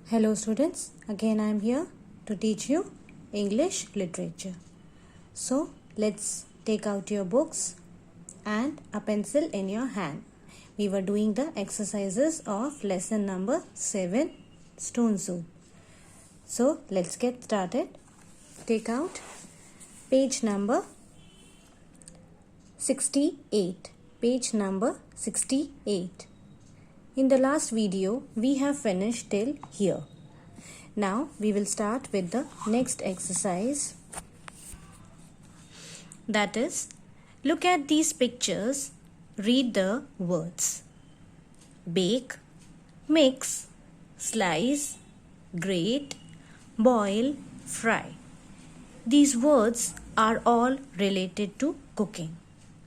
Hello students, again I am here to teach you English literature. So let's take out your books and a pencil in your hand. We were doing the exercises of lesson number 7, Stone Soup. So let's get started. Take out page number 68. Page number 68. In the last video, we have finished till here. Now, we will start with the next exercise. That is, look at these pictures, read the words. Bake, mix, slice, grate, boil, fry. These words are all related to cooking.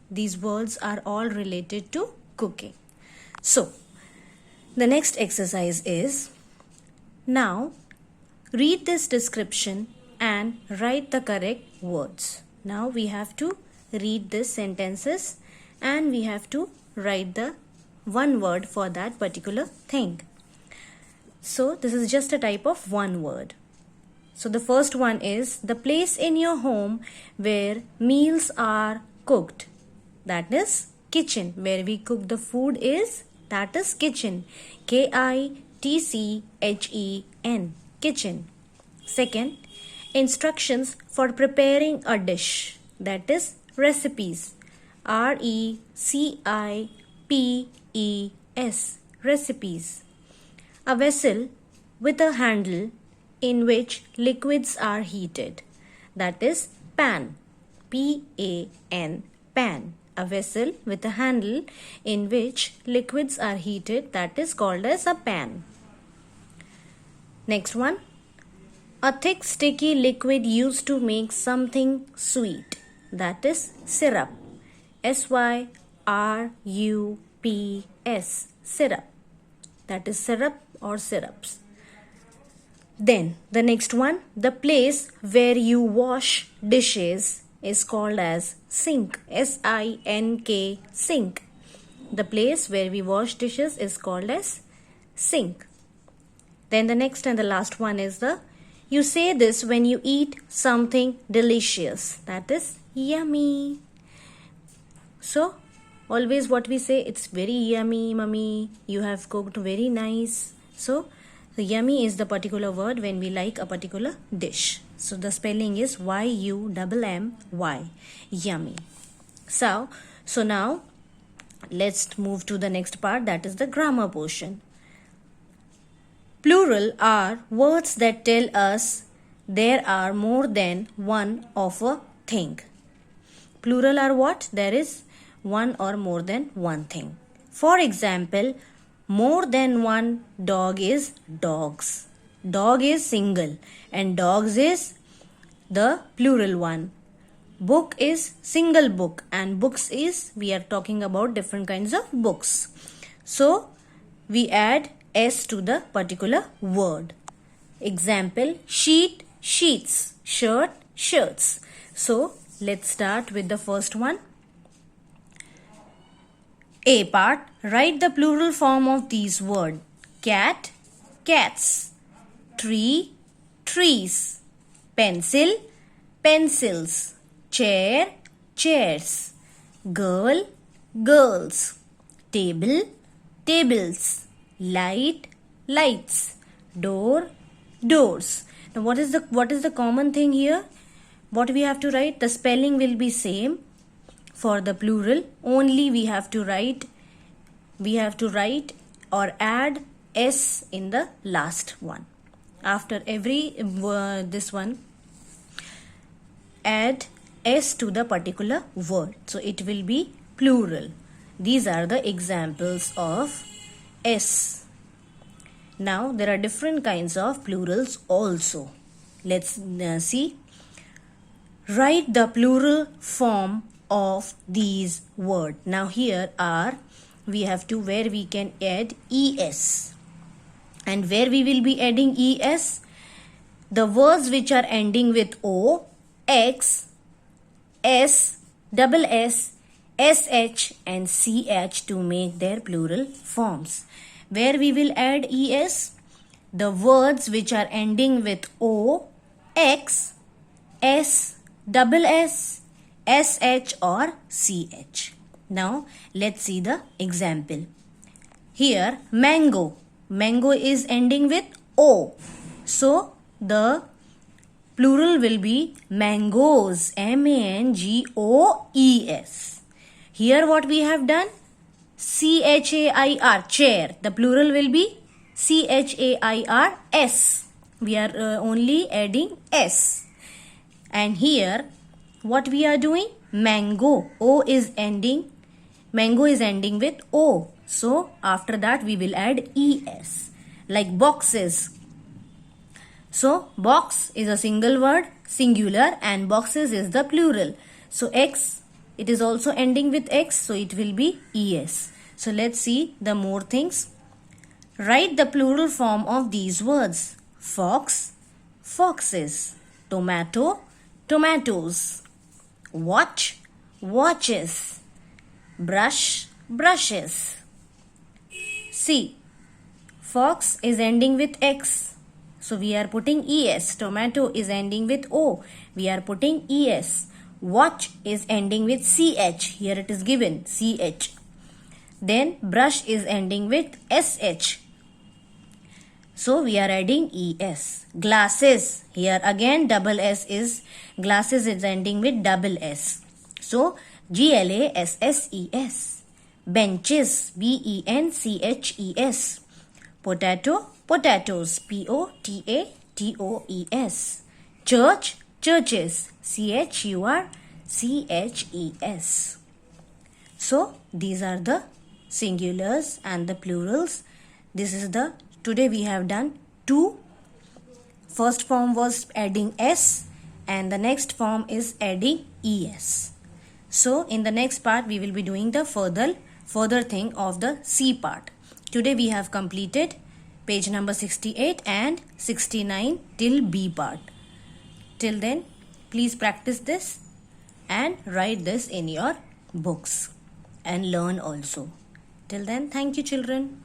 These words are all related to cooking. So, the next exercise is, now read this description and write the correct words. Now we have to read these sentences and we have to write the one word for that particular thing. So this is just a type of one word. So the first one is the place in your home where meals are cooked. That is kitchen. Where we cook the food is, that is kitchen. Kitchen. Kitchen. Second, instructions for preparing a dish. That is recipes. RECIPES. Recipes. A vessel with a handle in which liquids are heated. That is pan. PAN. Pan. A vessel with a handle in which liquids are heated, that is called as a pan. Next one. A thick sticky liquid used to make something sweet, that is syrup. SYRUPS. Syrup. That is syrup or syrups. Then the next one. The place where you wash dishes is called as sink. SINK. Sink. The place where we wash dishes is called as sink. Then the next and the last one is you say this when you eat something delicious. That is yummy. So always what we say, it's very yummy, mummy. You have cooked very nice. So the yummy is the particular word when we like a particular dish. So the spelling is YUMMY. Yummy. So now let's move to the next part, that is the grammar portion. Plural are words that tell us there are more than one of a thing. Plural are what? There is one or more than one thing. For example, more than one dog is dogs. Dog is single and dogs is the plural one. Book is single book and books is, we are talking about different kinds of books. So we add S to the particular word. Example, sheet, sheets, shirt, shirts. So let's start with the first one. A part, write the plural form of these words. Cat, cats. Tree, trees. Pencil, pencils. Chair, chairs. Girl, girls. Table, tables. Light, lights. Door, doors. Now what is the common thing here? What we have to write? The spelling will be same for the plural. Only we have to write or add S in the last one. After every this one, add S to the particular word. So it will be plural. These are the examples of S. Now there are different kinds of plurals also. Let's see. Write the plural form of these words. Now here are, we have to, where we can add ES. And where we will be adding ES? The words which are ending with O, X, S, double S, SH and CH to make their plural forms. Where we will add ES? the words which are ending with O, X, S, double S, SH or CH. Now let's see the example. Here mango. Mango is ending with O. So the plural will be mangoes. MANGOES. Here what we have done? CHAIR, chair. The plural will be CHAIRS. We are only adding S. And here what we are doing? Mango. Mango is ending with O. So after that we will add ES. Like boxes. So box is a single word, singular, and boxes is the plural. So X, it is also ending with X, so it will be ES. So let's see the more things. Write the plural form of these words. Fox, foxes. Tomato, tomatoes. Watch, watches. Brush, brushes. See, fox is ending with X. So we are putting ES. Tomato is ending with O. We are putting ES. Watch is ending with CH. Here it is given CH. Then brush is ending with SH. So we are adding ES. Glasses. Here again double S is, glasses is ending with double S. So GLASSES. Benches. BENCHES. Potato, potatoes. POTATOES. Church, churches. CHURCHES. So these are the singulars and the plurals. This is the, today we have done two. First form was adding S and the next form is adding ES. So in the next part we will be doing the further thing of the C part. Today we have completed page number 68 and 69 till B part. Till then, please practice this and write this in your books and learn also. Till then, thank you children.